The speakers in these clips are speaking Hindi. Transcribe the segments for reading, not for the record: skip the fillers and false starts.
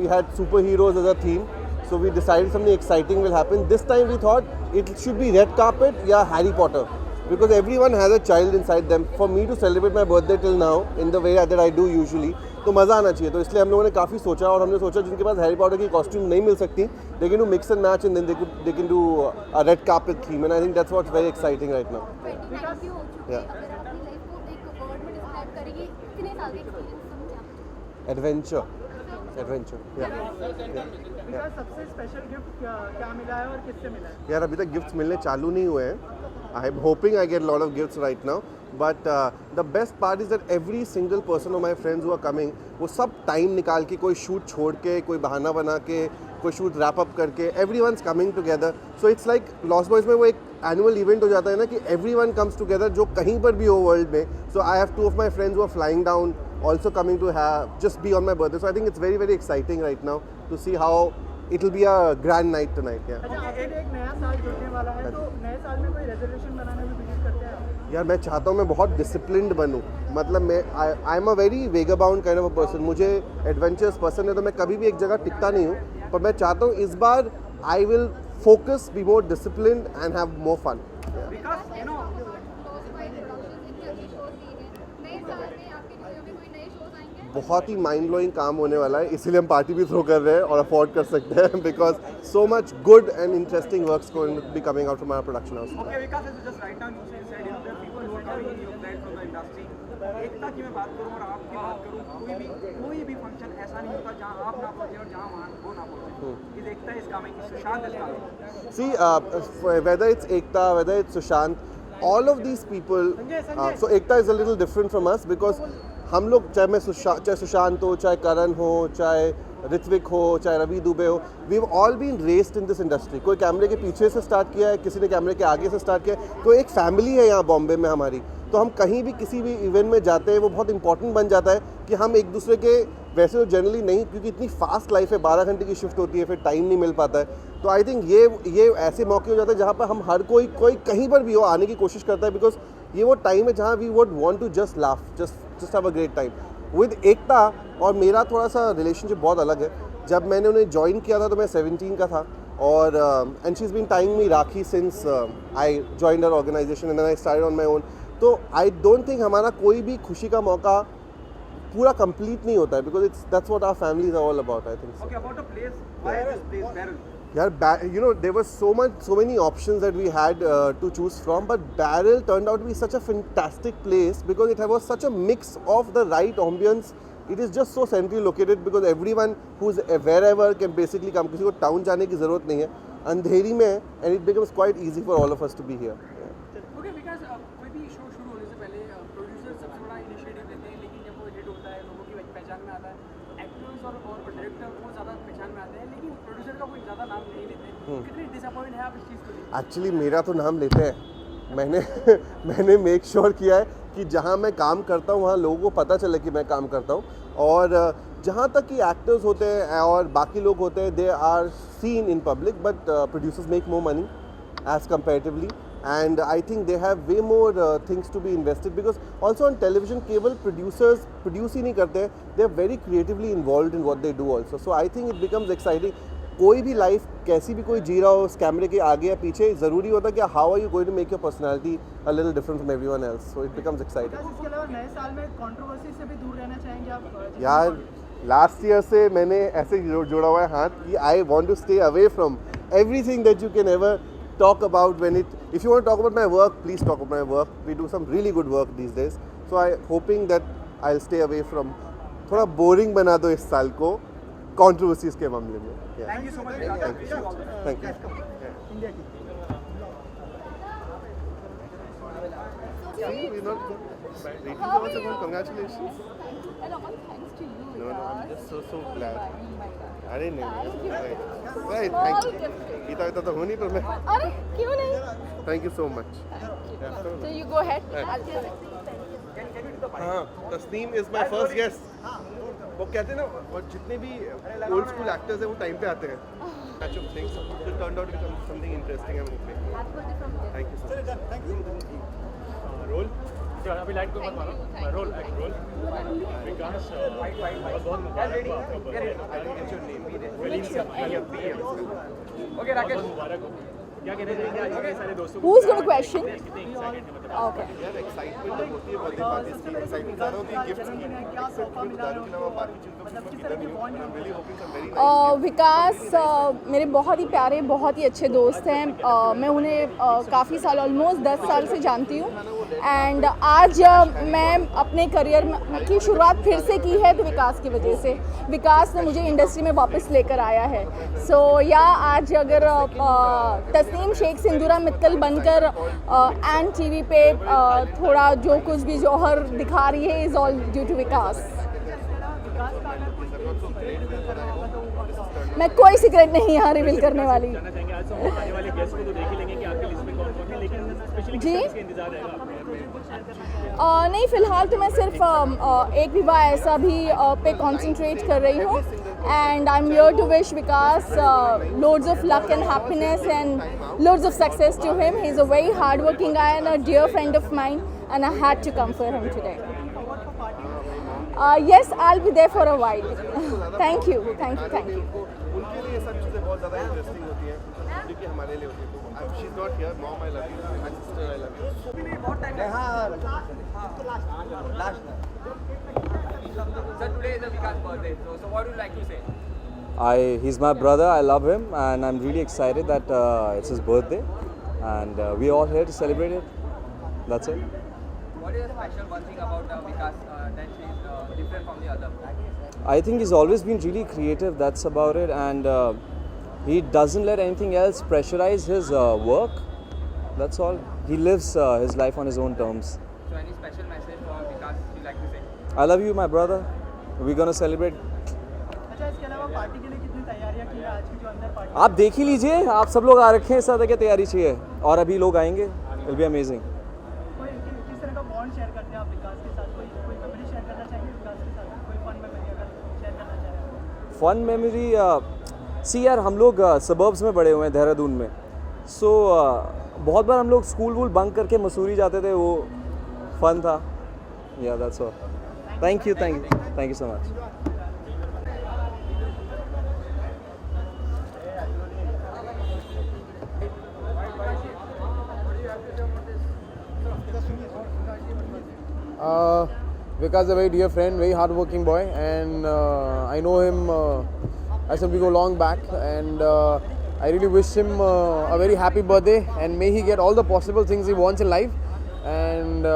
we had superheroes as a theme. So we decided something exciting will happen. This time we thought it should be red carpet या Harry Potter. Because everyone has a child inside them. For me to celebrate my birthday till now in the way that I do usually, तो मज़ा आना चाहिए. तो इसलिए हम लोगों ने काफ़ी सोचा और हमने सोचा जिनके पास हैरी पॉटर की कॉस्ट्यूम नहीं मिल सकती, they can do mix and match and then they can do a red carpet theme, and I think that's what's very exciting right now. Yeah. Adventure. Yeah. विकास, सबसे स्पेशल गिफ्ट क्या मिला है और किससे मिला है? यार अभी तक गिफ्ट्स मिलने चालू नहीं हुए हैं. I am hoping I get a lot of gifts right now. But the best part is that every single person of my friends who are coming, वो सब टाइम निकाल के, कोई शूट छोड़ के, कोई बहाना बना के, कोई शूट रैप अप करके, everyone's coming together. So it's like Lost Boys में वो एक एनुअल इवेंट हो जाता है ना कि everyone comes together जो कहीं पर भी हो वर्ल्ड में. So I have two of my friends who are flying down, also coming to have just be on my birthday. So I think it's very very exciting right now to see how it will be a grand night tonight. Yeah. अच्छा, एक नया साल जुड़ने वाला है, तो नए साल में कोई रेजोल्यूशन बनाने में बिलीव करते हैं? यार मैं चाहता हूँ मैं बहुत डिसिप्लिन्ड बनूँ. मतलब मैं I am a very vagabond kind of a person. मुझे एडवेंचर्स पसंद है, तो मैं कभी भी एक जगह टिकता नहीं हूँ. पर मैं चाहता हूँ इस बार I will focus, be more disciplined and have more fun. बहुत ही माइंड ब्लोइंग काम होने वाला है, इसीलिए हम पार्टी भी थ्रो कर रहे हैं और अफोर्ड कर सकते हैं because so much good and interesting works going to be coming out from our production house. Okay, Vikas, as you just right now you said, there are people who are coming in your brand from the industry. एकता की मैं बात करूं और आपकी बात करूं, कोई भी फंक्शन ऐसा नहीं होता जहां आप ना पहुंचे और जहां वो ना पहुंचे. इस Ekta is coming, Sushant is coming. See, whether it's Ekta, whether it's Sushant, all of these people, so Ekta is a little different from us because हम लोग चाहे सुशांत हो, चाहे करण हो, चाहे ऋत्विक हो, चाहे रवि दुबे हो, we have all been raised in this industry. कोई कैमरे के पीछे से स्टार्ट किया है, किसी ने कैमरे के आगे से स्टार्ट किया है. तो एक फैमिली है यहाँ बॉम्बे में हमारी. तो हम कहीं भी किसी भी इवेंट में जाते हैं, वो बहुत इंपॉर्टेंट बन जाता है कि हम एक दूसरे के, वैसे तो जनरली नहीं, क्योंकि इतनी फास्ट लाइफ है, 12 घंटे की शिफ्ट होती है, फिर टाइम नहीं मिल पाता है. तो आई थिंक ये ऐसे मौके हो जाते हैं जहाँ पर हम हर कोई कहीं पर भी हो आने की कोशिश करता है. बिकॉज ये वो टाइम है जहाँ we would want to just laugh, just have a great time. With Ekta और मेरा थोड़ा सा रिलेशनशिप बहुत अलग है. जब मैंने उन्हें ज्वाइन किया था तो मैं 17 का था और and she is been tying me rakhi since I joined her organisation and then I started on my own. तो आई डोंट थिंक हमारा कोई भी खुशी का मौका पूरा कंप्लीट नहीं होता है because that's what our families are all about. I think Okay, about the place, why this place, Barrel? यार you know there were so many options that we had to choose from, but Barrel turned out to be such a fantastic place because it was such a mix of the right ambience. It is just so centrally located because everyone who's wherever can basically come. किसी को टाउन जाने की ज़रूरत नहीं है, अंधेरी में है, and it becomes quite easy for all of us to be here. Okay, because कोई भी शो शुरू होने से पहले प्रोड्यूसर सबसे बड़ा इनिशिएटिव लेते हैं, लेकिन जब वो हिट होता है, लोगों की पहचान में आता है, एक्टर्स और डायरेक्टर वो ज़्यादा पहचान में आते हैं, लेकिन प्रोड्यूसर का कोई ज़्यादा नाम नहीं लेते. कितने डिसअपॉइंट है आप इस चीज़ को लेकर? एक्चुअली मेरा तो नाम लेते हैं. मैंने मेक श्योर किया है कि जहाँ मैं काम करता हूँ वहाँ लोगों को पता चले कि मैं काम करता हूँ. और जहाँ तक कि एक्टर्स होते हैं और बाकी लोग होते हैं, they are seen in public, but producers make more money as comparatively. And I think they have way more things to be invested because also on television, केवल producers produce ही नहीं करते, they are very creatively involved in what they do also. So I think it becomes exciting. कोई भी लाइफ कैसी भी कोई जी रहा हो उस कैमरे के आगे या पीछे, ज़रूरी होता है कि how are you going to make your personality a little different from everyone else. So it becomes exciting. इसके अलावा नए साल में कंट्रोवर्सी से भी दूर रहना चाहेंगे आप? यार लास्ट ईयर से मैंने ऐसे जोड़ा हुआ है हाथ कि I want to stay away from everything that you can ever talk about when it, if you want to talk about my work, please talk about my work. We do some really good work these days. So I hoping that I'll stay away from, थोड़ा boring बना दो इस साल को controversies के मामले में. Yeah. Thank you so much. Thank you. Thank you. India की. We're not rating so much about congratulations. And all thanks to you. No, I'm just so glad. अरे नहीं. Right, Thank you. इतना तो हो नहीं पर मैं. अरे क्यों नहीं? Thank you so much. So you go ahead. हाँ, Tasneem is my first guest. वो कहते हैं ना, और जितने भी old school actors हैं वो टाइम पे आते हैं. Match of things. It turned out to become something interesting. I'm hoping. Happy birthday from there. Thank you so much. Thank you. Roll. अभी लाइट को मत मारो रोल एक्ट रोल विकास बहुत मुबारक हो आपका बर्थडे ओके राकेश मुबारक हो क्या कहना चाहेंगे आज के सारे दोस्तों को Who's going to question? कितने एक्साइटेड मतलब Okay. यार एक्साइटमेंट तो होती है बर्थडे पार्टीज की एक्साइटमेंट ज़्यादा होती है गिफ्ट्स की क्या तोहफा मिला दारू के अलावा बाकी चीज़ों मतलब को किस तरह के bond I'm really hoping some very nice विकास मेरे बहुत ही प्यारे बहुत ही अच्छे दोस्त हैं मैं उन्हें काफ़ी साल ऑलमोस्ट 10 साल से जानती हूँ एंड आज मैं अपने करियर की शुरुआत फिर से की है तो विकास की वजह से विकास ने मुझे इंडस्ट्री में वापस लेकर आया है सो या आज अगर तस्नीम शेख सिंदूरा मित्तल बनकर एंड टीवी पे थोड़ा जो कुछ भी जौहर दिखा रही है इज़ ऑल ड्यू टू विकास मैं कोई सीक्रेट नहीं यहाँ रिवील करने वाली जानना चाहेंगे आज हम आने वाले गेस्ट को तो देख ही लेंगे कि आपके लिस्ट में कौन कौन है लेकिन स्पेशली जी? किसका इंतजार रहेगा आपको नहीं फ़िलहाल तो मैं सिर्फ एक विवाह ऐसा भी पे कंसंट्रेट कर रही हूँ and I am here to wish Vikas loads of luck and happiness and loads of success to him. He's a very hardworking guy and a dear friend of mine and I had to come for him today. Yes, I'll be there for a while. Thank you. उनके लिए सब चीज़ें बहुत ज़्यादा इंटरेस्टिंग होती हैं जो कि हमारे लिए होती है तो she is not here mom I love you my sister I love you बहुत time sir today is a Vikas birthday so what would like to say He's my brother. I love him, and I'm really excited that it's his birthday, and we're all here to celebrate it. That's it. What is the special one thing about Vikas that she is different from the other? I think he's always been really creative. That's about it, and he doesn't let anything else pressurize his work. That's all. He lives his life on his own terms. So any special message for Vikas you like to say? I love you, my brother. We're gonna celebrate. अच्छा इसके अलावा पार्टी के लिए कितनी तैयारियां की है आज की जो अंदर पार्टी आप देख ही लीजिए. आप सब लोग आ रखे हैं. इस तरह की तैयारी चाहिए, और अभी लोग आएंगे. It'll be amazing. कोई किस तरह का बॉन्ड शेयर करते हैं आप विकास के साथ कोई मेमोरी शेयर करना चाहेंगे विकास के साथ कोई फन मेमोरी अगर शेयर करना चाहें फन मेमोरी सी यार हम लोग सबर्ब्स में बड़े हुए हैं देहरादून में सो बहुत बार हम लोग स्कूल वूल बंक करके मसूरी जाते थे वो फन था या that's all thank you so much Vikas is a very dear friend, very hard-working boy, and I know him. I said we go long back, and I really wish him a very happy birthday, and may he get all the possible things he wants in life. And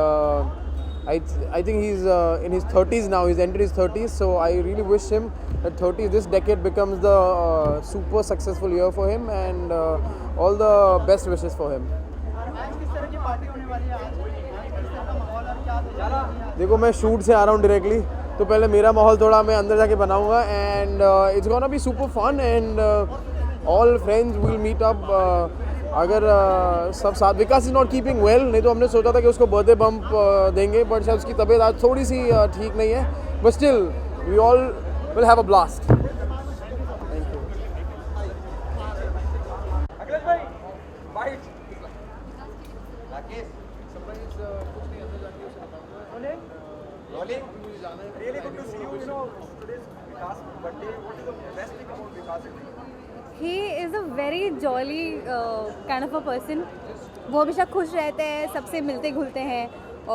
I think he's in his 30s now. He's entered his 30s, so I really wish him that this decade becomes the super successful year for him, and all the best wishes for him. आज किस तरह की पार्टी होने वाली है आज किस तरह का माहौल और क्या देखो मैं शूट से आ रहा हूँ डायरेक्टली तो पहले मेरा माहौल थोड़ा मैं अंदर जाके बनाऊंगा and it's gonna be super fun and all friends will meet up अगर सब साथ Vikas is not keeping well नहीं तो हमने सोचा था कि उसको बर्थडे बम्प देंगे बट शायद उसकी तबीयत आज थोड़ी सी ठीक नहीं है but still we all will have a blast Akhilesh भाई वाइट Really good to see you. You know, today's Vikas' birthday. What is the best thing about Vikas? He is a very jolly kind of a person. वो हमेशा खुश रहते हैं सबसे मिलते घुलते हैं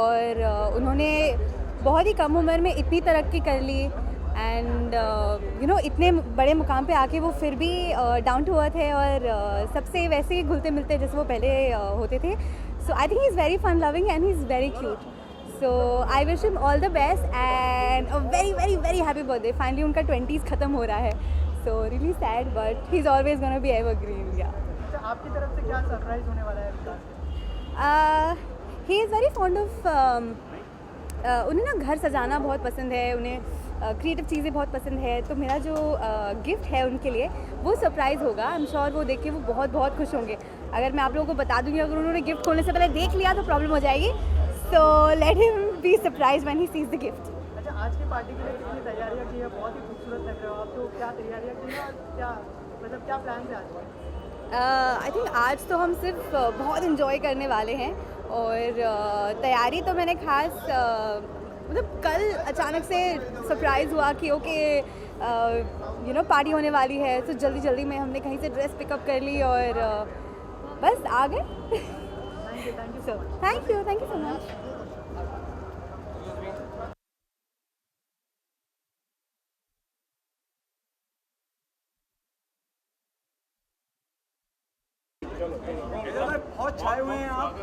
और उन्होंने बहुत ही कम उम्र में इतनी तरक्की कर ली एंड यू नो इतने बड़े मुकाम पे आके वो फिर भी डाउन टू अर्थ है और सबसे वैसे ही घुलते मिलते जैसे वो पहले होते थे so I think he is very fun loving and he is very cute so I wish him all the best and a very very very happy birthday finally उनका 20s ख़त्म हो रहा है so really sad but he is always gonna be evergreen या आपकी तरफ से क्या सरप्राइज होने वाला है he is very fond of उन्हें ना घर सजाना बहुत पसंद है उन्हें क्रिएटिव चीज़ें बहुत पसंद है तो मेरा जो गिफ्ट है उनके लिए वो सरप्राइज़ होगा आई एम श्योर वो देख के वो बहुत बहुत खुश होंगे अगर मैं आप लोगों को बता दूंगी अगर उन्होंने गिफ्ट खोलने से पहले देख लिया तो प्रॉब्लम हो जाएगी so let him be surprise when he sees the gift अच्छा आज की पार्टी के लिए कितनी तैयारियां की है बहुत ही खूबसूरत लग रहे हो आप तो क्या तैयारियां की है और क्या मतलब क्या प्लान है आज आई थिंक आज तो हम सिर्फ बहुत इन्जॉय करने वाले हैं और तैयारी तो मैंने खास मतलब कल अचानक से सरप्राइज़ हुआ कि ओके यू नो पार्टी होने वाली है, तो जल्दी जल्दी में हमने कहीं से ड्रेस पिकअप कर ली और बस आ गए। Thank you so much. बहुत छाए हुए हैं आप,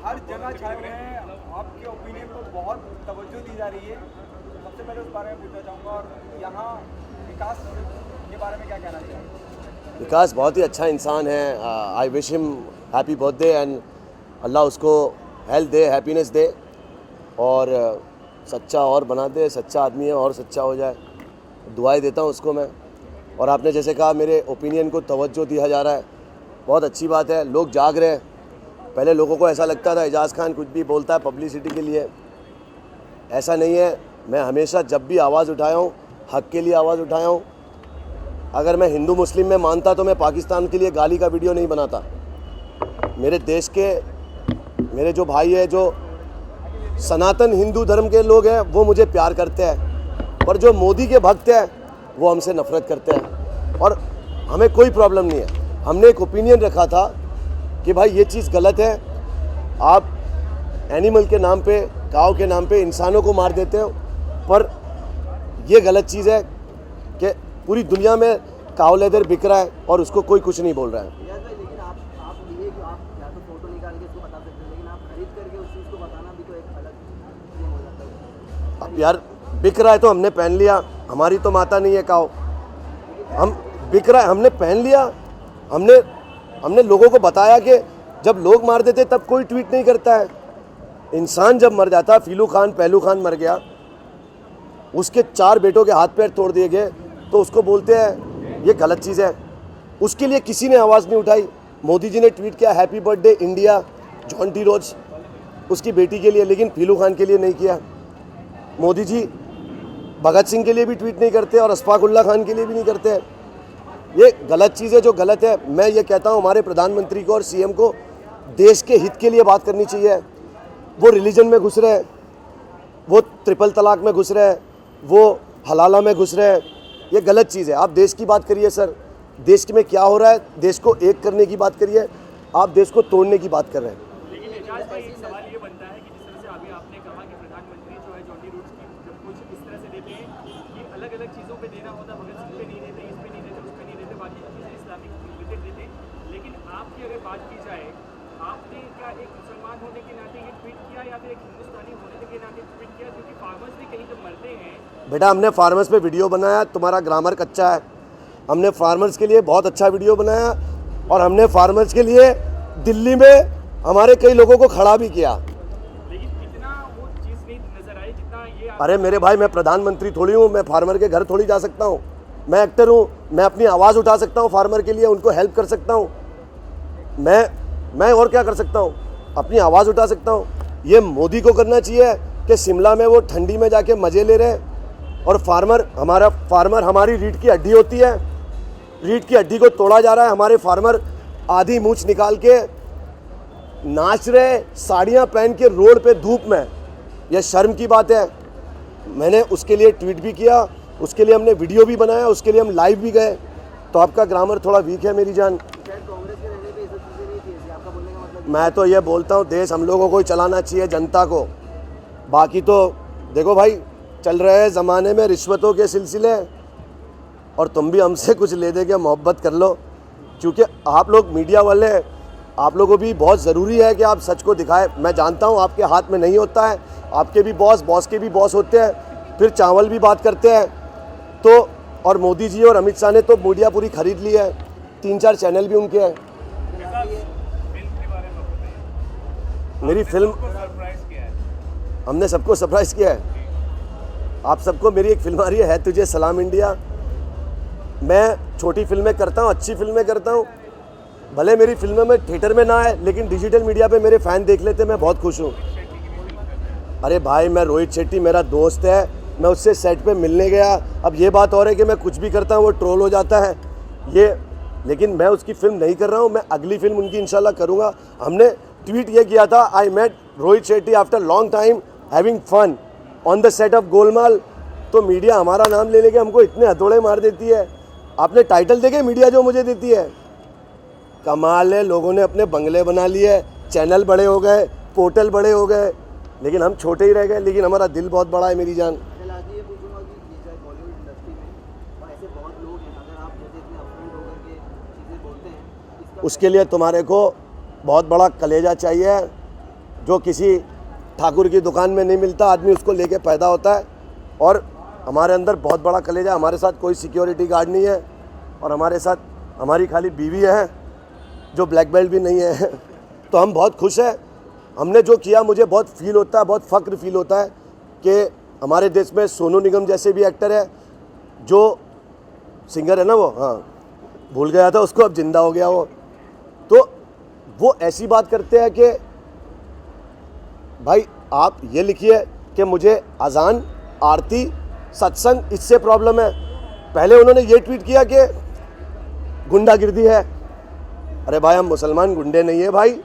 हर जगह छाए हुए हैं, आपके ओपिनियन को बहुत तवज्जो दी जा रही है। सबसे पहले उस बारे में पूछना चाहूँगा, और यहाँ विकास के बारे में क्या कहना चाहिए? विकास बहुत ही अच्छा इंसान है। I wish him happy birthday and Allah उसको हेल्थ दे, हैप्पीनेस दे और सच्चा और बना दे। सच्चा आदमी है और सच्चा हो जाए, दुआएं देता हूँ उसको मैं। और आपने जैसे कहा मेरे ओपिनियन को तवज्जो दिया जा रहा है, बहुत अच्छी बात है। लोग जाग रहे हैं। पहले लोगों को ऐसा लगता था एजाज़ खान कुछ भी बोलता है पब्लिसिटी के लिए, ऐसा नहीं है। मैं हमेशा जब भी आवाज़ उठाया हूँ हक़ के लिए आवाज़ उठाया हूँ। अगर मैं हिंदू मुस्लिम में मानता तो मैं पाकिस्तान के लिए गाली का वीडियो नहीं बनाता। मेरे देश के मेरे जो भाई है, जो सनातन हिंदू धर्म के लोग हैं, वो मुझे प्यार करते हैं, और जो मोदी के भक्त हैं वो हमसे नफ़रत करते हैं। और हमें कोई प्रॉब्लम नहीं है। हमने एक ओपिनियन रखा था कि भाई ये चीज़ गलत है। आप एनिमल के नाम पे, काऊ के नाम पे इंसानों को मार देते हो, पर ये गलत चीज़ है कि पूरी दुनिया में काऊ लेदर बिक रहा है और उसको कोई कुछ नहीं बोल रहा है। लेकिन आप लिए कि आप या तो फोटो निकाल के उसको बता सकते हैं, लेकिन आप खरीद करके उस चीज़ को बताना भी तो एक अलग गेम हो जाता है। अब यार बिक रहा है तो हमने पहन लिया, हमारी तो माता नहीं है काऊ। हम बिक रहा है, हमने पहन लिया। हमने लोगों को बताया कि जब लोग मार देते तब कोई ट्वीट नहीं करता है। इंसान जब मर जाता, फीलू खान पहलू खान मर गया, उसके 4 बेटों के हाथ पैर तोड़ दिए गए, तो उसको बोलते हैं ये गलत चीज़ है। उसके लिए किसी ने आवाज़ नहीं उठाई। मोदी जी ने ट्वीट किया happy birthday India John D Rose उसकी बेटी के लिए, लेकिन फीलू खान के लिए नहीं किया। मोदी जी भगत सिंह के लिए भी ट्वीट नहीं करते और अशफाकुल्ला खान के लिए भी नहीं करते हैं। ये गलत चीज़ है जो गलत है। मैं ये कहता हूँ हमारे प्रधानमंत्री को और सीएम को देश के हित के लिए बात करनी चाहिए। वो रिलीजन में घुस रहे हैं, वो ट्रिपल तलाक में घुस रहे हैं, वो हलाला में घुस रहे हैं। ये गलत चीज़ है। आप देश की बात करिए सर, देश में क्या हो रहा है, देश को एक करने की बात करिए। आप देश को तोड़ने की बात कर रहे हैं। लेकिन एजाज भाई एक सवाल ये बनता है कि जिस तरह से अभी आपने कहा कि प्रधानमंत्री जो है जॉन डी रूट्स की जब कुछ इस तरह से देते हैं कि अलग अलग चीज़ों पे देना होता, भगत सिंह पे नहीं देते, इस पे नहीं देते, उस पे नहीं देते, बाकी चीज़ें इस्लामिक रिलेटेड देते। लेकिन आपकी अगर बात की जाए, आपने क्या एक मुसलमान होने के नाते ये ट्वीट किया या फिर एक हिंदुस्तानी होने के नाते ट्वीट किया? क्योंकि फार्मर्स भी कहीं जब मरते हैं। बेटा हमने फार्मर्स पे वीडियो बनाया, तुम्हारा ग्रामर कच्चा है। हमने फार्मर्स के लिए बहुत अच्छा वीडियो बनाया और हमने फार्मर्स के लिए दिल्ली में हमारे कई लोगों को खड़ा भी किया। लेकिन इतना वो चीज़ नहीं नजर आई जितना ये अरे मेरे भाई, मैं प्रधानमंत्री थोड़ी हूँ, मैं फार्मर के घर थोड़ी जा सकता हूँ। मैं एक्टर हूँ, मैं अपनी आवाज़ उठा सकता हूँ फार्मर के लिए, उनको हेल्प कर सकता हूँ। मैं और क्या कर सकता हूँ, अपनी आवाज़ उठा सकता हूँ। ये मोदी को करना चाहिए कि शिमला में वो ठंडी में जाके मज़े ले रहे हैं और फार्मर हमारी रीढ़ की हड्डी होती है, रीढ़ की हड्डी को तोड़ा जा रहा है। हमारे फार्मर आधी मूछ निकाल के नाच रहे, साड़ियाँ पहन के रोड पे धूप में। यह शर्म की बात है। मैंने उसके लिए ट्वीट भी किया, उसके लिए हमने वीडियो भी बनाया, उसके लिए हम लाइव भी गए। तो आपका ग्रामर थोड़ा वीक है मेरी जान। मैं तो ये बोलता हूँ देश हम लोगों को ही चलाना चाहिए, जनता को। बाकी तो देखो भाई, चल रहे हैं ज़माने में रिश्वतों के सिलसिले, और तुम भी हमसे कुछ ले दे के मोहब्बत कर लो, क्योंकि आप लोग मीडिया वाले, आप लोगों को भी बहुत ज़रूरी है कि आप सच को दिखाएं। मैं जानता हूँ आपके हाथ में नहीं होता है, आपके भी बॉस के भी बॉस होते हैं, फिर चावल भी बात करते हैं। तो और मोदी जी और अमित शाह ने तो मीडिया पूरी खरीद ली है, 3-4 चैनल भी उनके हैं। मेरी फिल्म हमने सबको सरप्राइज़ किया है। आप सबको मेरी एक फिल्म आ रही है तुझे सलाम इंडिया। मैं छोटी फिल्में करता हूँ, अच्छी फिल्में करता हूँ। भले मेरी फिल्में में थिएटर में ना है, लेकिन डिजिटल मीडिया पे मेरे फ़ैन देख लेते, मैं बहुत खुश हूँ। अरे भाई, मैं रोहित शेट्टी मेरा दोस्त है, मैं उससे सेट पे मिलने गया। अब ये बात और है कि मैं कुछ भी करता हूँ वो ट्रोल हो जाता है ये, लेकिन मैं उसकी फ़िल्म नहीं कर रहा हूँ। मैं अगली फ़िल्म उनकी इंशाल्लाह करूँगा। हमने ट्वीट ये किया था, I met Rohit Shetty after long time having fun on the set of Golmaal. तो मीडिया हमारा नाम ले लेके हमको इतने हथौड़े मार देती है। आपने टाइटल देखे मीडिया जो मुझे देती है? कमाल है, लोगों ने अपने बंगले बना लिए, चैनल बड़े हो गए, पोर्टल बड़े हो गए, लेकिन हम छोटे ही रह गए। लेकिन हमारा दिल बहुत बड़ा है मेरी जान। ये पूछूंगा कि ये चाहे बॉलीवुड इंडस्ट्री में और ऐसे बहुत लोग हैं, अगर आप जैसे इतने अपफ्रंट होकर के चीज़ें बोलते हैं, इसका उसके लिए तुम्हारे को बहुत बड़ा कलेजा चाहिए, जो किसी ठाकुर की दुकान में नहीं मिलता। आदमी उसको लेके पैदा होता है, और हमारे अंदर बहुत बड़ा कलेजा। हमारे साथ कोई सिक्योरिटी गार्ड नहीं है, और हमारे साथ हमारी खाली बीवी है जो ब्लैक बेल्ट भी नहीं है। तो हम बहुत खुश हैं। हमने जो किया, मुझे बहुत फील होता है, बहुत फ़ख्र फील होता है कि हमारे देश में सोनू निगम जैसे भी एक्टर है, जो सिंगर है ना, वो, हाँ भूल गया था उसको, अब जिंदा हो गया वो। तो वो ऐसी बात करते हैं कि भाई आप ये लिखिए कि मुझे अजान, आरती, सत्संग, इससे प्रॉब्लम है। पहले उन्होंने ये ट्वीट किया कि गुंडागिर्दी है। अरे भाई, हम मुसलमान गुंडे नहीं है भाई,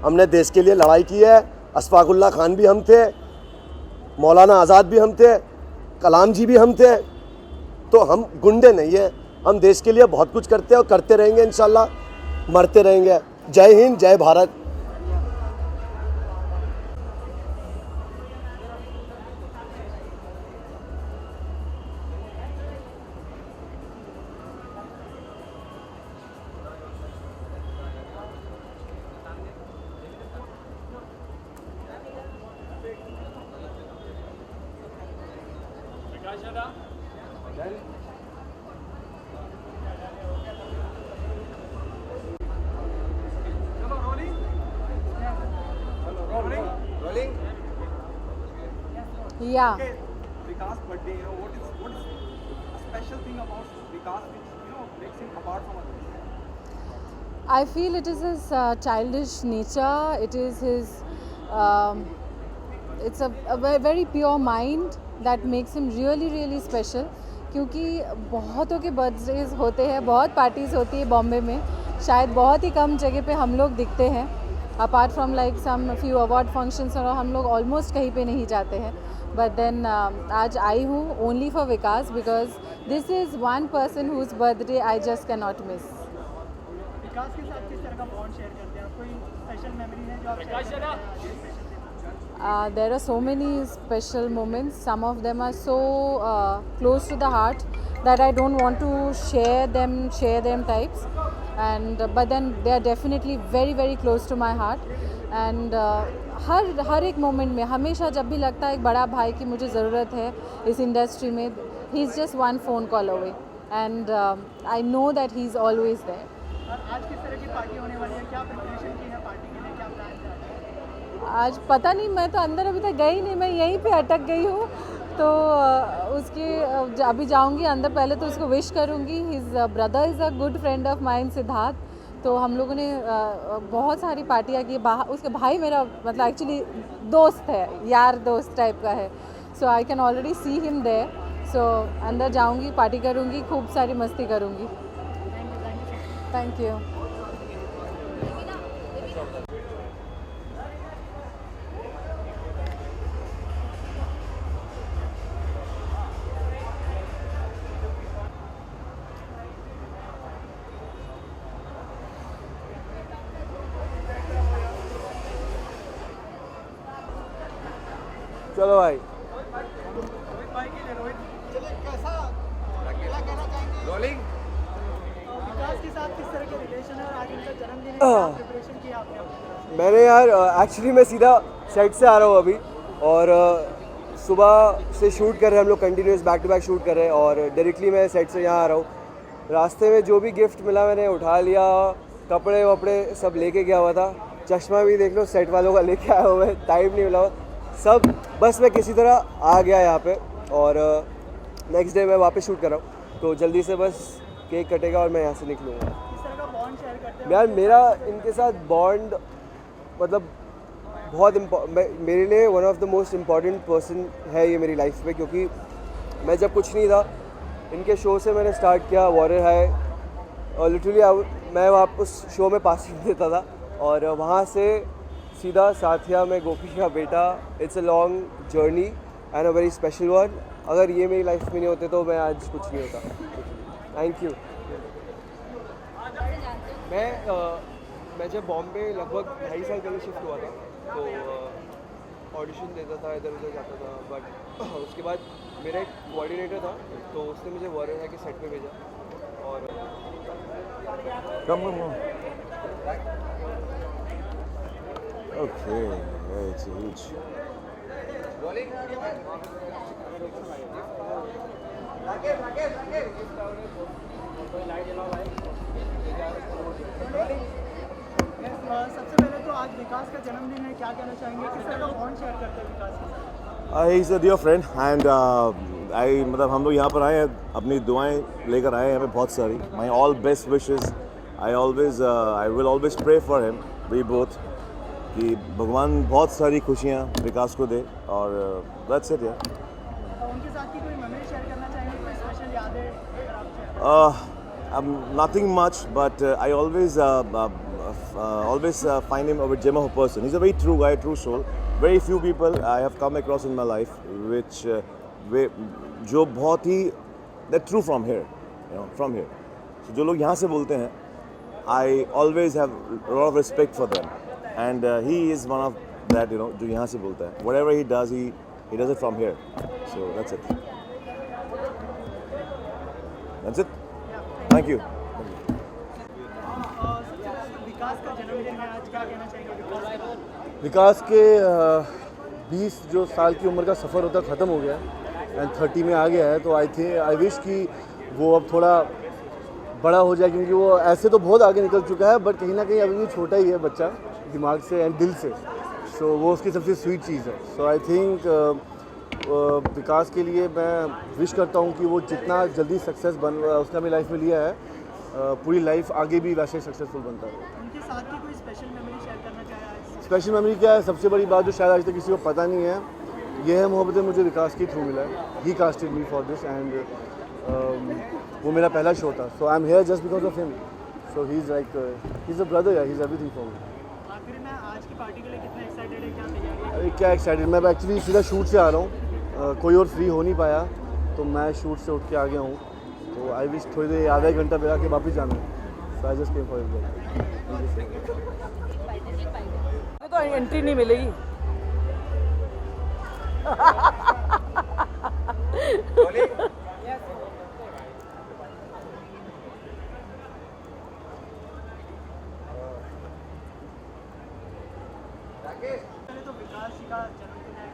हमने देश के लिए लड़ाई की है। अशफाकुल्ला खान भी हम थे, मौलाना आज़ाद भी हम थे, कलाम जी भी हम थे। तो हम गुंडे नहीं है, हम देश के लिए बहुत कुछ करते हैं और करते रहेंगे इंशाल्लाह, मरते रहेंगे। जय हिंद, जय Bharat. Yeah. Vikas birthday, what is a special thing about Vikas which makes him apart from others? I feel it is his childish nature. It is his. It's a very pure mind that makes him really really special. क्योंकि बहुतों के बर्थडेज होते हैं, बहुत पार्टीज़ होती है बॉम्बे में, शायद बहुत ही कम जगह पे हम लोग दिखते हैं, apart from like some few award functions, और हम लोग ऑलमोस्ट कहीं पे नहीं जाते हैं. बट देन आज आई हूँ only for Vikas, because this is one person whose birthday I just can not miss. Vikas के साथ किस तरह का बॉन्ड शेयर करते हैं आप? कोई स्पेशल मेमोरी है जो आप शेयर करते हैं? There are so many special moments. Some of them are so close to the heart that I don't want to share them types. And but then they are definitely very very close to my heart. And हर एक मोमेंट में हमेशा जब भी लगता है एक बड़ा भाई की मुझे ज़रूरत है इस इंडस्ट्री में, he is just one phone call away. And I know that he is always there. आज किस तरह की पार्टी होने वाली है? क्या प्रिपरेशन की है पार्टी के लिए? क्या प्लान है? आज पता नहीं, मैं तो अंदर अभी तक गई नहीं, मैं यहीं पे अटक गई हूँ. तो उसके अभी जाऊँगी अंदर, पहले तो उसको विश करूँगी. His brother is a good friend of mine, Siddharth. तो हम लोगों ने बहुत सारी पार्टियाँ की. उसके भाई मेरा मतलब एक्चुअली दोस्त है, यार दोस्त टाइप का है. So I can already see him there. So अंदर जाऊँगी, पार्टी करूँगी, खूब सारी मस्ती करूँगी. Thank you. चलो भाई. विकास के साथ किस तरह के रिलेशन है और आज उनका जन्मदिन है, क्या प्रिपरेशन की आपने? मैंने यार एक्चुअली मैं सीधा सेट से आ रहा हूँ अभी, और सुबह से शूट कर रहे हैं हम लोग, continuous back to back shoot कर रहे हैं, और डायरेक्टली मैं सेट से यहाँ आ रहा हूँ. रास्ते में जो भी गिफ्ट मिला मैंने उठा लिया, कपड़े वपड़े सब लेके गया हुआ था. चश्मा भी देख लो सेट वालों का लेके आया हुआ है, टाइम नहीं मिला हुआ सब. बस मैं किसी तरह आ गया यहाँ पे, और नेक्स्ट डे मैं वापस शूट कर रहा हूँ. तो जल्दी से बस केक कटेगा और मैं यहाँ से निकलूँगा. किस तरह का बॉन्ड शेयर करते हैं? यार मेरा इनके साथ बॉन्ड मतलब बहुत मेरे लिए one of the most important person है ये मेरी लाइफ में. क्योंकि मैं जब कुछ नहीं था, इनके शो से मैंने स्टार्ट किया वॉरियर हाई, और लिटरली मैं वहाँ उस शो में पासिंग देता था, और वहाँ से सीधा साथिया में गोपी का बेटा, it's a long journey and a very special one. अगर ये मेरी लाइफ में नहीं होते तो मैं आज कुछ नहीं होता। Thank you. मैं जब बॉम्बे लगभग 2.5 साल पहले शिफ्ट हुआ था तो ऑडिशन देता था, इधर उधर जाता था, बट उसके बाद मेरा एक कोऑर्डिनेटर था तो उसने मुझे वॉरेन के सेट पे भेजा और Okay, yeah, it's huge. सबसे पहले तो आज विकास का जन्मदिन है, क्या कहना चाहेंगे, किस तरह का बॉन्ड शेयर करते हैं विकास के साथ? He's a dear friend and मतलब हम लोग यहाँ पर आए हैं, अपनी दुआएं लेकर आए हैं यहाँ पे बहुत सारी. My all best wishes. I will always pray for him. We both. कि भगवान बहुत सारी खुशियाँ विकास को दे और that's it यार. उनके साथ की कोई मेमोरी शेयर करना चाहेंगे, कोई स्पेशल यादें अगर आपसे? Nothing much, but I always find him a genuine person. He's a very true guy, true soul. Very few people I have come across in my life which जो बहुत ही they're true from here, from here. So जो लोग यहाँ से बोलते हैं, I always have a lot of respect for them, and he is one of that, जो यहाँ से बोलता है. Whatever he does, he does it from here. So that's it. That's it. Thank you. विकास का जन्मदिन है आज, क्या कहना चाहेंगे विकास के 20 जो साल की उम्र का सफ़र होता ख़त्म हो गया एंड 30 में आ गया है, तो आई विश कि वो अब थोड़ा बड़ा हो जाए, क्योंकि वो ऐसे तो बहुत आगे निकल चुका है बट कहीं ना कहीं अभी भी छोटा ही है बच्चा, दिमाग से एंड दिल से. सो वो उसकी सबसे स्वीट चीज़ है. सो आई थिंक विकास के लिए मैं विश करता हूँ कि वो जितना जल्दी सक्सेस उसने अपनी लाइफ में लिया है, पूरी लाइफ आगे भी वैसे सक्सेसफुल बनता है. उनके साथ की कोई स्पेशल मेमोरी शेयर करना चाहे आज? स्पेशल मेमोरी क्या है, सबसे बड़ी बात जो शायद आज तक किसी को पता नहीं है, ये है मोहब्बतें मुझे विकास के थ्रू मिला है. He casted me for this and वो मेरा पहला शो था. So I am here just because of him. So he is like he is a brother या he is everything for me. आखिर में आज की पार्टी के लिए कितना एक्साइटेड है, क्या तैयारी? अरे क्या एक्साइटेड, मैं एक्चुअली सीधा शूट से आ रहा हूँ, कोई और फ्री हो नहीं पाया तो मैं शूट से उठ के आ गया हूँ. तो आई विश थोड़ी देर आधा एक घंटा बिता के वापस जाना है. So I just came for it. तो एंट्री नहीं मिलेगी. पहले तो विकास जी का जन्मदिन है,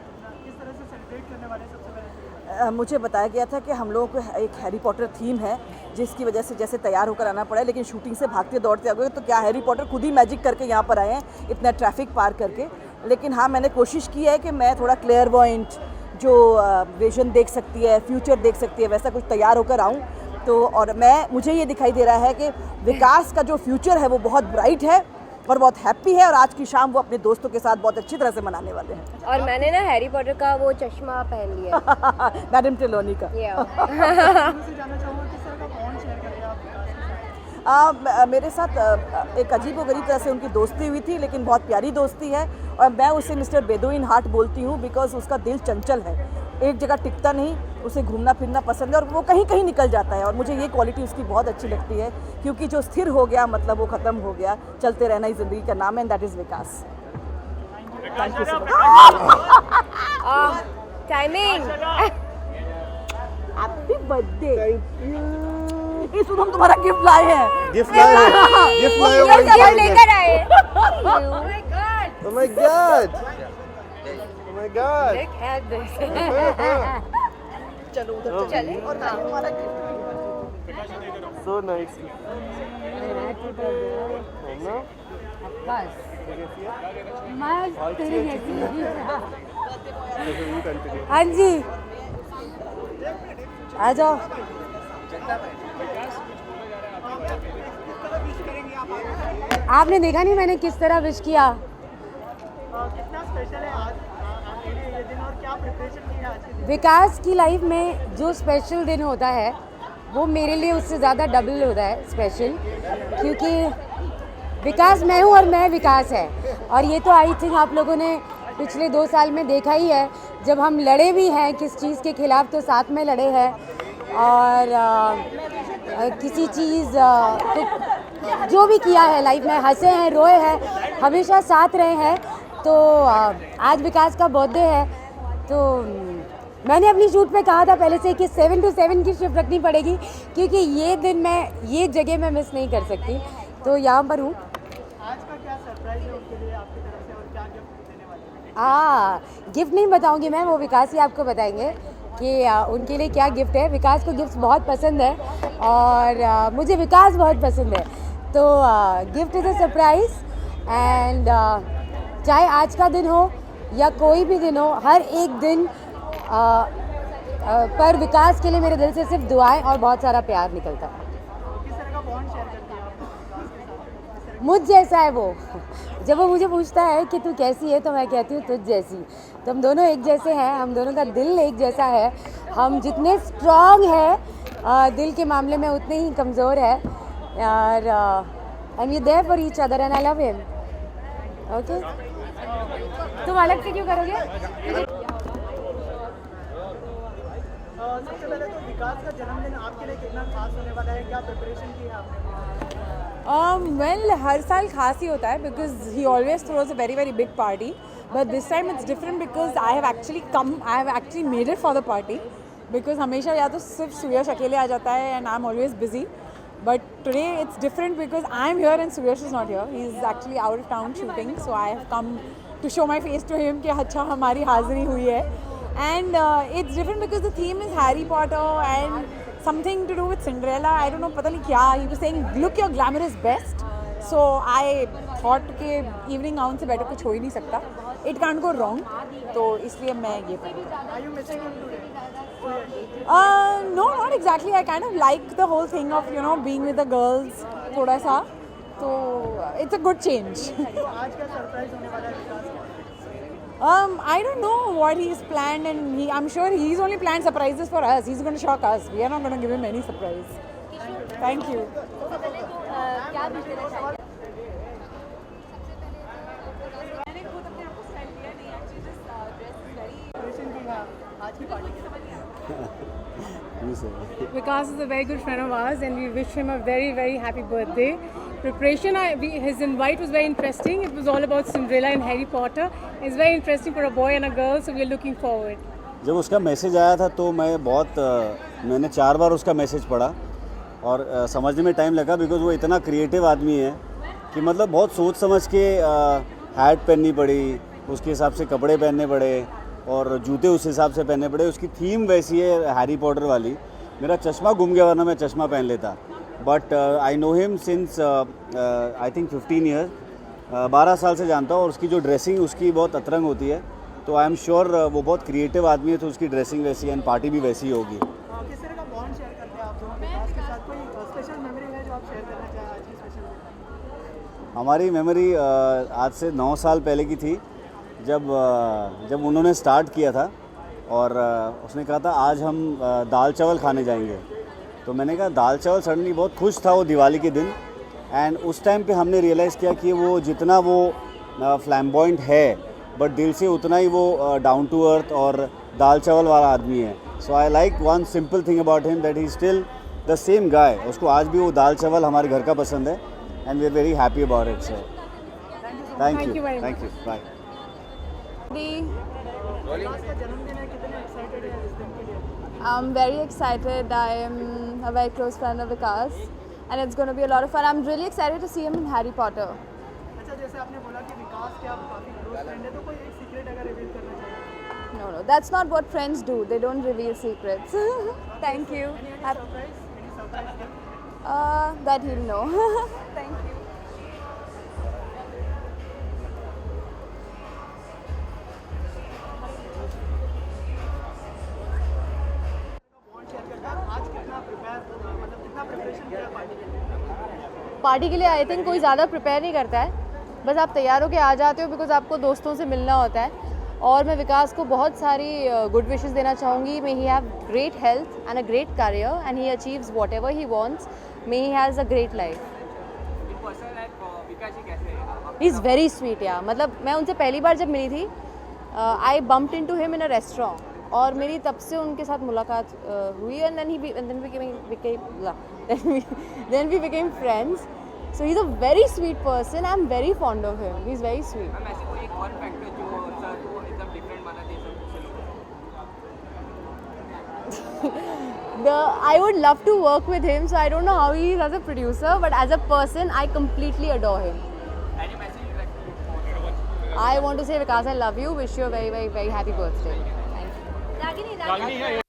किस तरह से सेलिब्रेट करने वाले सबसे पहले? मुझे बताया गया था कि हम लोगों को एक हैरी पॉटर थीम है, जिसकी वजह से जैसे तैयार होकर आना पड़ा, लेकिन शूटिंग से भागते दौड़ते आ गए. तो क्या हैरी पॉटर खुद ही मैजिक करके यहाँ पर आए हैं, इतना ट्रैफिक पार करके. लेकिन हाँ, मैंने कोशिश की है कि मैं थोड़ा क्लेयरवॉइंट, जो विजन देख सकती है, फ्यूचर देख सकती है, वैसा कुछ तैयार होकर आऊँ. तो और मुझे ये दिखाई दे रहा है कि विकास का जो फ्यूचर है वो बहुत ब्राइट है और बहुत हैप्पी है, और आज की शाम वो अपने दोस्तों के साथ बहुत अच्छी तरह से मनाने वाले हैं. और मैंने ना हैरी पॉटर का वो चश्मा पहन लिया. मैडम टेलोनी का. मुझसे जानना चाहूँगा किस तरह का बॉन्ड शेयर करेंगे आप विकास के साथ? मेरे साथ एक अजीब और गरीब तरह से उनकी दोस्ती हुई थी, लेकिन बहुत प्यारी दोस्ती है. और मैं उसे मिस्टर बेदुइन हार्ट बोलती हूँ, बिकॉज उसका दिल चंचल है, एक जगह टिकता नहीं, उसे घूमना फिरना पसंद है और वो कहीं कहीं निकल जाता है. और मुझे ये क्वालिटी उसकी बहुत अच्छी लगती है, क्योंकि जो स्थिर हो गया मतलब वो ख़त्म हो गया, चलते रहना ही ज़िंदगी का नाम है, and that is Vikas. Thank you so much. Timing. Happy birthday. Thank you. इस हम तुम्हारा गिफ्ट लाए हैं. गिफ्ट लाए ये लेकर आए. Oh my God! Oh my God! चलो उधर चले और हमारा गिफ्ट. So nice. हाँ जी, आ जाओ. आपने देखा नहीं मैंने किस तरह विश किया. कितना स्पेशल है आज आपके लिए ये दिन, और क्या प्रिपरेशन की है आज के दिन? विकास की लाइफ में जो स्पेशल दिन होता है वो मेरे लिए उससे ज़्यादा डबल होता है स्पेशल, क्योंकि विकास मैं हूँ और मैं विकास है। और ये तो आई थिंक आप लोगों ने पिछले 2 साल में देखा ही है, जब हम लड़े भी हैं किस चीज़ के खिलाफ तो साथ में लड़े हैं, और किसी चीज़ तो जो भी किया है लाइफ में, हंसे हैं, रोए हैं, हमेशा साथ रहे हैं। तो आज विकास का बर्थडे है, तो मैंने अपनी शूट पे कहा था पहले से कि 7 to 7 की शिफ्ट रखनी पड़ेगी, क्योंकि ये दिन मैं ये जगह मैं मिस नहीं कर सकती, तो यहाँ पर हूँ। आज का क्या सरप्राइज है उनके लिए आपकी तरफ से और क्या गिफ्ट देने वाले हैं? गिफ्ट नहीं बताऊंगी मैं, वो विकास ही आपको बताएंगे कि उनके लिए क्या गिफ्ट है। विकास को गिफ्ट बहुत पसंद है और मुझे विकास बहुत पसंद है, तो gift is a surprise. And चाहे आज का दिन हो या कोई भी दिन हो, हर एक दिन पर विकास के लिए मेरे दिल से सिर्फ दुआएं और बहुत सारा प्यार निकलता है। किस तरह का बॉन्ड शेयर करते हैं आप विकास के साथ? मुझ जैसा है वो। जब वो मुझे पूछता है कि तू कैसी है, तो मैं कहती हूँ तुझ जैसी। तो हम दोनों एक जैसे हैं, हम दोनों का दिल एक जैसा है। हम जितने स्ट्रॉन्ग हैं दिल के मामले में, उतने ही कमज़ोर है। और I am you there for each other and I love him. Okay, तुम अलग से क्यों करोगे? सबसे पहले तो विकास का जन्मदिन आपके लिए कितना खास होने वाला है, क्या प्रिपरेशन की है आपने? वेल हर साल खास ही होता है, because he always throws a very big party, but this time it's different because I have actually made it for the party, because हमेशा या तो सिर्फ सुयश अकेले आ जाता है and I am always busy, but today it's different because I am here and Suyash is not here, he is actually out of town shooting, so I have come to show my face to him कि अच्छा हमारी हाजिरी हुई है। And it's different because the theme is Harry Potter and something to do with Cinderella. I don't know, पता नहीं क्या. He was saying, look your glamorous best. So I thought कि evening gown से better कुछ हो ही नहीं सकता. It can't go wrong. तो इसलिए मैं ये पहनी. Are you missing him today? No, not exactly. I kind of like the whole thing of being with the girls थोड़ा सा. तो it's a good change. आज का सरप्राइज होने वाला है विकास का? I don't know what he's planned, and I'm sure he's only planned surprises for us. He's going to shock us. We are not going to give him any surprise. Thank you. आज की पार्टी के लिए Vikas is a very good friend of ours and we wish him a very happy birthday. Preparation, his invite was very interesting. It was all about Cinderella and Harry Potter. It's very interesting for a boy and a girl, so we are looking forward. जब उसका मैसेज आया था तो मैंने 4 बार उसका मैसेज पढ़ा और समझने में टाइम लगा, बिकॉज वो इतना क्रिएटिव आदमी है कि मतलब बहुत सोच समझ के हैट पहननी पड़ी, उसके हिसाब से कपड़े पहनने पड़े और जूते उस हिसाब से पहनने पड़े। उसकी थीम वैसी है हैरी पॉटर वाली। मेरा चश्मा गुम गया, वरना मैं चश्मा पहन लेता। But I know him since I think 15 years, 12 साल से जानता हूँ, और उसकी जो ड्रेसिंग उसकी बहुत अतरंग होती है। तो आई एम श्योर वो बहुत क्रिएटिव आदमी है, तो उसकी ड्रेसिंग वैसी है एंड पार्टी भी वैसी होगी। किस तरह का बॉन्ड शेयर करते हैं आप दोनों विकास के साथ? कोई स्पेशल मेमोरी है जो आप शेयर करना चाहें आज की स्पेशल डे? हमारी मेमोरी आज से 9 साल पहले की थी, जब उन्होंने स्टार्ट किया था और उसने कहा था आज हम दाल चावल खाने जाएंगे। तो मैंने कहा दाल चावल, सडनली बहुत खुश था वो दिवाली के दिन। एंड उस टाइम पे हमने रियलाइज़ किया कि वो जितना वो फ्लैम्बॉइंट है, बट दिल से उतना ही वो डाउन टू अर्थ और दाल चावल वाला आदमी है। So I like one simple thing about him, that he still the same guy. उसको आज भी वो दाल चावल हमारे घर का पसंद है and we are very happy about it. So thank you, bye. I'm very excited. I am a very close friend of Vikas, and it's going to be a lot of fun. I'm really excited to see him in Harry Potter. अच्छा, जैसे आपने बोला कि विकास के आप काफी क्लोज फ्रेंड है, तो कोई एक सीक्रेट अगर रिवील करना चाहें? No, that's not what friends do. They don't reveal secrets. Thank you. Any surprise gift? That he'll know. Thank you. Party के लिए आई थिंक कोई ज़्यादा प्रिपेयर नहीं करता है, बस आप तैयार होकर आ जाते हो बिकॉज आपको दोस्तों से मिलना होता है। और मैं विकास को बहुत सारी गुड विशेस देना चाहूँगी। May he have great health and a great career and he achieves whatever he wants. May he has a great life. Vikas ji कैसे हैं? ही इज़ वेरी स्वीट या मतलब मैं उनसे पहली बार जब मिली थी I bumped into him in a restaurant और मेरी तब से उनके साथ मुलाकात हुई and then we became friends so he is a very sweet person I am very fond of him he is very sweet ma'am ऐसे कोई एक और फैक्टर जो सर को एकदम डिफरेंट माना दे सबसे लोगों I would love to work with him, so I don't know how he is as a producer, but as a person, I completely adore him. Any message you like I want to say, Vikas, I love you. Wish you a very, very, very happy birthday. Thank you. Ragini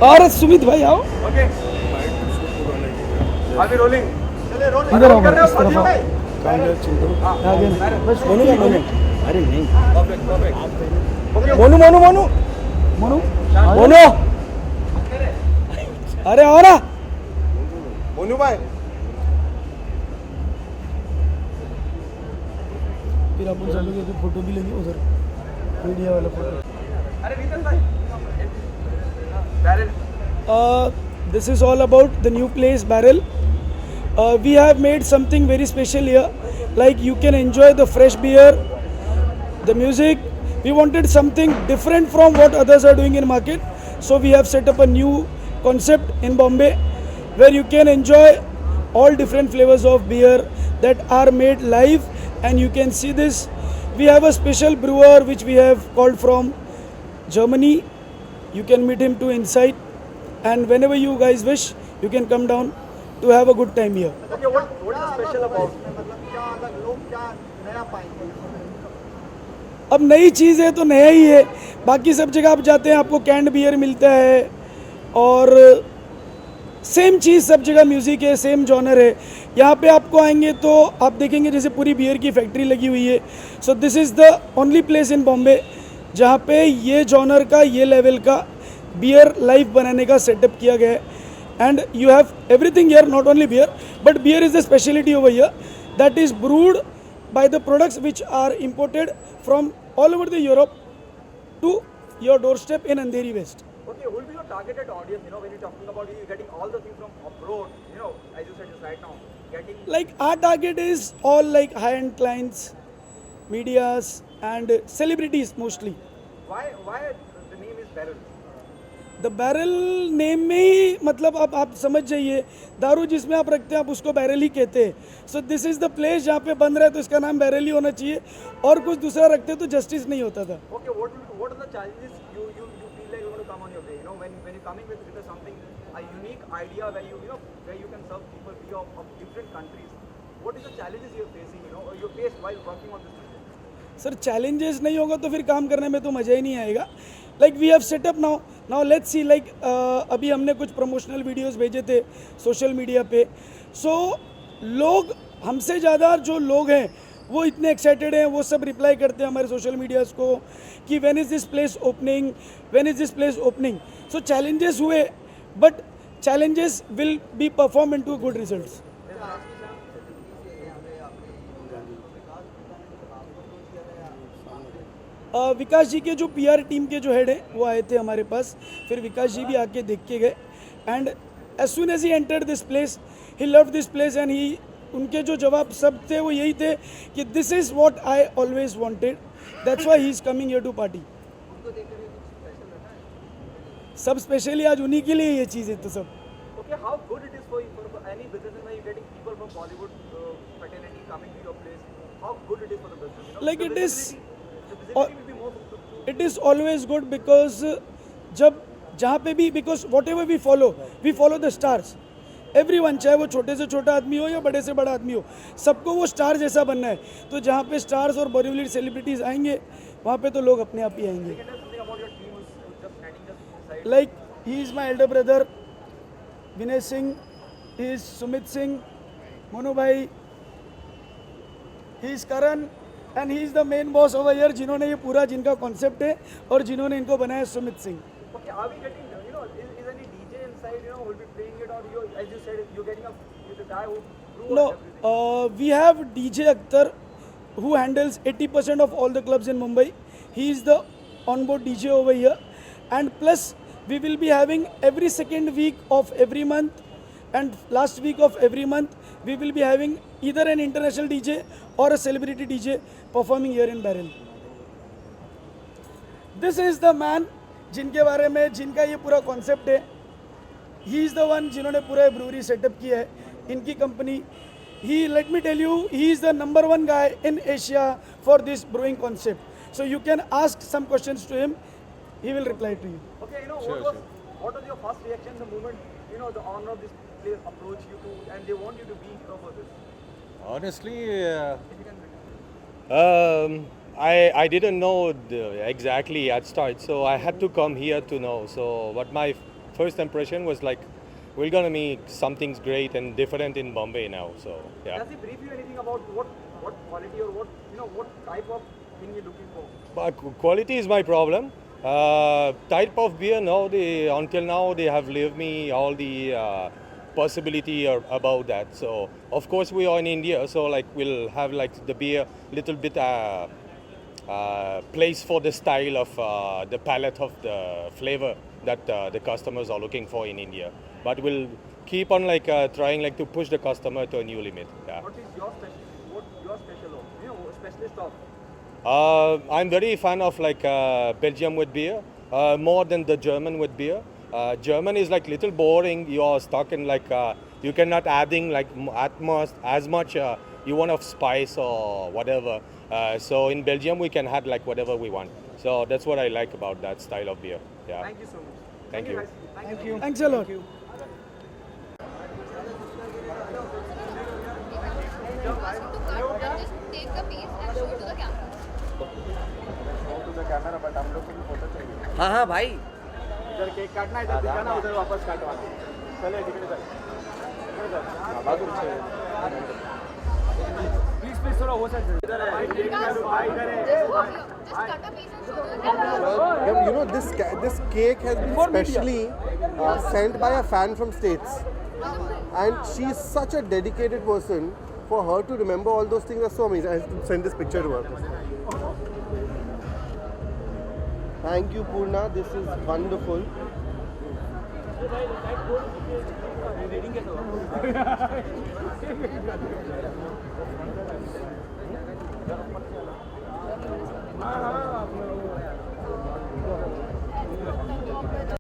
और सुमित भाई आओ ओके अभी रोलिंग इधर आओ इस तरफ आओ आगे बस बोलूंगा बोलो अरे नहीं मोनू मोनू मोनू मोनू मोनू अरे और मोनू भाई फिर अपन चलोगे तो फोटो भी लेंगे उधर मीडिया वाला फोटो अरे नीतन भाई barrel This is all about the new place Barrel. We have made something very special here. Like you can enjoy the fresh beer, the music. We wanted something different from what others are doing in market. So we have set up a new concept in Bombay where you can enjoy all different flavors of beer that are made live, and you can see this. We have a special brewer which we have called from Germany. You can meet him too inside. And whenever you guys wish, you can come down to have a good time here. Okay, what is special about? अब नई चीज़ है तो नया ही है. बाकी सब जगह आप जाते हैं आपको कैंड बियर मिलता है और सेम चीज़ सब जगह म्यूज़िक है, सेम जॉनर है. यहाँ पे आपको आएंगे तो आप देखेंगे जैसे पूरी बियर की फैक्ट्री लगी हुई है. So this is the only place in Bombay जहाँ पे ये जॉनर का ये लेवल का बियर लाइव बनाने का सेटअप किया गया है. And you have everything here, not only beer but beer is the speciality over here that is brewed by the products which are imported from all over the Europe to your doorstep in Andheri West. Okay, who will be your targeted audience? You know, when you're talking about you getting all the things from abroad, you know, as you said just right now, getting Like our target is all like high-end clients, medias and celebrities mostly. why the name is Barrel? The barrel name में ही मतलब अब आप समझ जाइए दारू जिसमें आप रखते हैं आप उसको बैरल ही कहते हैं. So this is the place जहाँ पे बन रहा है तो इसका नाम बैरल ही होना चाहिए. और कुछ दूसरा रखते तो जस्टिस नहीं होता था. Okay, what are the challenges you feel like you're going to come on your way? You know, when you're coming with something, a unique idea where you can serve people of different countries. What is the challenges you're facing? You know, or you faced while working on this project? Sir challenges नहीं होगा तो फिर काम करने में तो मज़ा ही नहीं आएगा. Like we have setup now let's see. Like अभी हमने कुछ प्रमोशनल वीडियोस भेजे थे सोशल मीडिया पे. सो लोग हमसे ज़्यादा जो लोग हैं वो इतने एक्साइटेड हैं, वो सब रिप्लाई करते हैं हमारे सोशल मीडियाज़ को कि when is this place opening, when is this place opening. So challenges हुए but challenges will be perform into good results. Vikas ji के जो पीआर टीम के जो हेड हैं वो आए थे हमारे पास. फिर विकास जी भी आके देख के गए and as soon as he entered this place he loved this place and he उनके जो जवाब सब थे वो यही थे कि this is what I always wanted, that's why he is coming here to party. सब स्पेशली आज उन्हीं के लिए ये चीज़ है. तो सब Okay, how good it is for any business when you're getting people from Bollywood fraternity coming to your place? How good it is for the business? You know? Like the it is- visibility will be more. It is always good because जब जहाँ पे भी because whatever we follow the stars. Everyone, चाहे वो छोटे से छोटा आदमी हो या बड़े से बड़ा आदमी हो, सबको वो स्टार जैसा बनना है. तो जहाँ पे स्टार्स और बॉलीवुड सेलिब्रिटीज़ आएंगे वहाँ पे तो लोग अपने आप ही आएंगे. Like he is my elder brother Vinay Singh, he is Sumit Singh, Monu भाई, he is Karan and he is the main boss over here जिन्होंने ये पूरा जिनका कॉन्सेप्ट है और जिन्होंने इनको बनाया Sumit Singh. Okay, are we getting, you know, is any DJ inside, you know, who will be playing it, or you, as you said, you're getting the guy who grew No, up everything? we have DJ Akhtar who handles 80% of all the clubs in Mumbai. He is the onboard DJ over here, and plus we will be having every second week of every month and last week of every month we will be having either an international DJ or a celebrity DJ performing here in Barrel. This is the man जिनके बारे में जिनका ये पूरा कॉन्सेप्ट है. ही इज़ द वन जिन्होंने पूरा ब्रूवरी सेटअप किया है. इनकी company he, let me tell you, he is the number one guy in Asia for this brewing concept. So you can ask some questions to him, he will reply to you. Okay, you know, what was your first reaction the moment, you know, the owner of this place approached you to, and they want you to be here for this? Honestly, I didn't know exactly at start, so I had to come here to know. So, but my first impression was like, we're gonna make something great and different in Bombay now. So yeah. Does he brief you anything about what quality or what type of thing you're looking for? But quality is my problem. Type of beer, no, until now they have given me all the possibility about that. So of course we are in India, so like we'll have like the beer little bit place for the style of the palette of the flavor that the customers are looking for in India. But we'll keep on like trying like to push the customer to a new limit. Yeah. What is your special specialist of? I'm very fan of like Belgium with beer, more than the German with beer. German is like little boring. You are stuck in like you cannot adding like as much you want of spice or whatever. So in Belgium we can add like whatever we want. So that's what I like about that style of beer. Yeah. Thank you so much. Thank you. Thank you. Thanks a lot. हाँ हाँ भाई इधर केक काटना है, इधर दिखाना, उधर वापस काटवा चले तिकडे चल प्लीज थोड़ा हो सकता है इधर है केक काटो भाई इधर है You know, this cake has been specially sent by a fan from States, and she's such a dedicated person. For her to remember all those things are so amazing. I have to send this picture to her. Thank you, Purna. This is wonderful.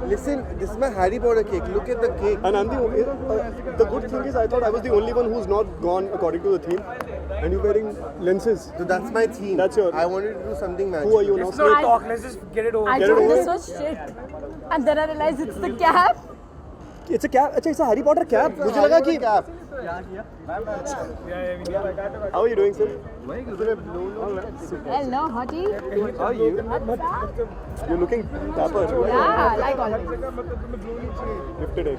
Listen, this is my Harry Potter cake. Look at the cake. And I'm the good thing is I thought I was the only one who's not gone according to the theme. And you're wearing lenses. So that's my theme. That's your. I wanted to do something magical. Who are you now? Let's not talk, let's just get it over. I thought this was shit. And then I realized it's the cap. It's a cap. अच्छा, it's a Harry Potter cap. मुझे लगा कि cap. How are you doing, sir? Hello, hottie. How are you? You're looking dapper. Yeah, like always. Lifted it.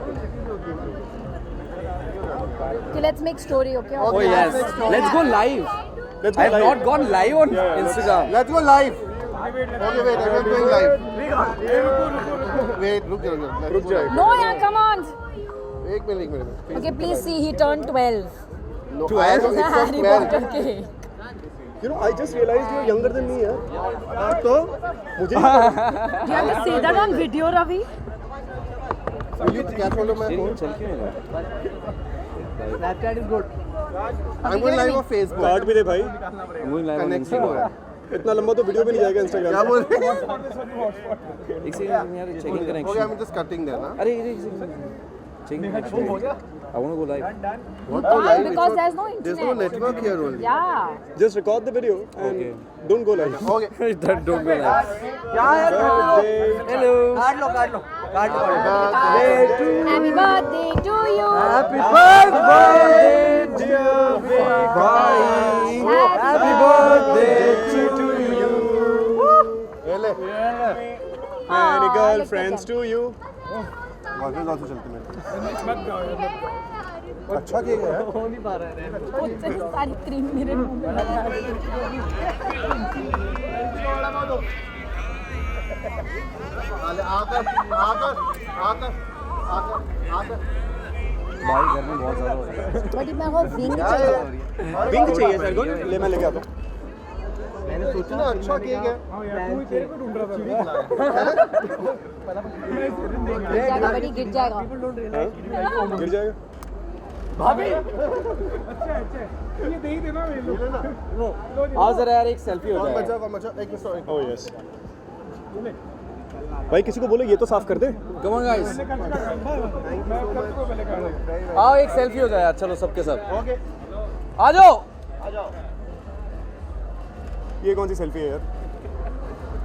Okay, let's make story, okay? Oh yes. Let's go live. Let's I have not gone live on Instagram. Let's go live. Okay, wait, I'm going live. Wait, रुक जाओ. No, yeah, come on. एक minute. Okay, please see, he turned 12. No, 12? it's not Harry 12. Potter cake. You know, I just realized you're younger than me, yaar. तो मुझे Do you have to say that on video, Ravi? Will you follow my phone? Snapchat is good. I'm going live on Facebook. Card भी दे भाई. Connection हो रहा है. इतना लंबा तो वीडियो भी नहीं जाएगा Instagram. क्या बोल रहे हैं? एक सेकंड यार checking Okay, connection. I'm just cutting there, ना? अरे एक second. Checking connection. I want to go live. What Why? live? Because there's no There's no internet. network here only. Yeah. Just record the video and don't go live. Okay. Don't go live. Hello काट लो Happy birthday to you. Happy birthday dear bhai. Happy birthday to you. Many girlfriends to you. वापस आते चलते मेरे. अच्छा केक है. सारी क्रीम मेरे मुंह में लगा दी. भाई घर में बहुत ज़्यादा हो रहा है. बट मैं वो विंग चाहिए. विंग चाहिए सर को. ले मैं लेके आता हूँ. मैंने सोचा ना अच्छा केक है. गिर जाएगा बड़ी गिर जाएगा. गिर जाएगा. भाभी ये दे ही देना मेरे लोग. आओ जरा यार एक सेल्फी हो कौन जाए. बचा एक मिनट. Oh yes. भाई किसी को बोलो ये तो साफ कर दे. Come on guys. आओ एक सेल्फी हो जाए यार. चलो सबके सब. Okay. आ जाओ. ये कौन सी सेल्फी है यार?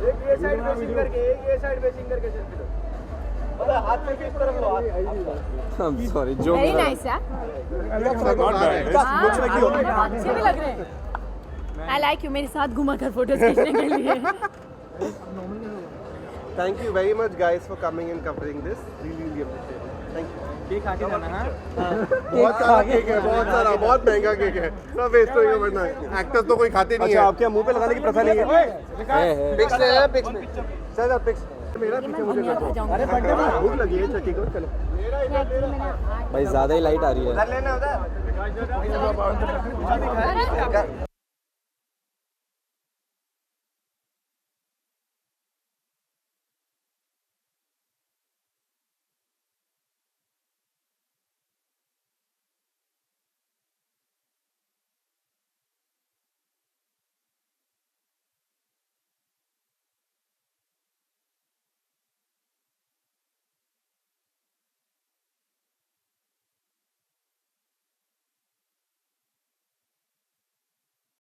एक ये साइड फेसिंग करके एक ये साइड फेसिंग करके सेल्फी लो. मतलब हाथ में किस तरफ लो हाथ. I'm sorry. जो वेरी नाइस है. Not bad. It looks like you. अच्छे भी लग रहे हैं. I like you. मेरे साथ घुमा कर फोटोज खींचने के लिए. Thank you very much guys for coming and covering this. Really appreciate it. Thank you. Cake खा के जाना है बहुत सारा केक है, बहुत सारा, बहुत महंगा केक है, सब वेस्ट होगा वरना एक्टर्स तो कोई खाते नहीं अच्छा है। आपके मुंह पे लगाने की प्रथा नहीं है? पिक्स ले ले, पिक्स में चल पिक्स मेरा पीछे मुझे कर दो। अरे बर्थडे में भूख लगी है, चल ठीक है चलो। भाई ज़्यादा ही लाइट आ रही है। कर लेना उधर।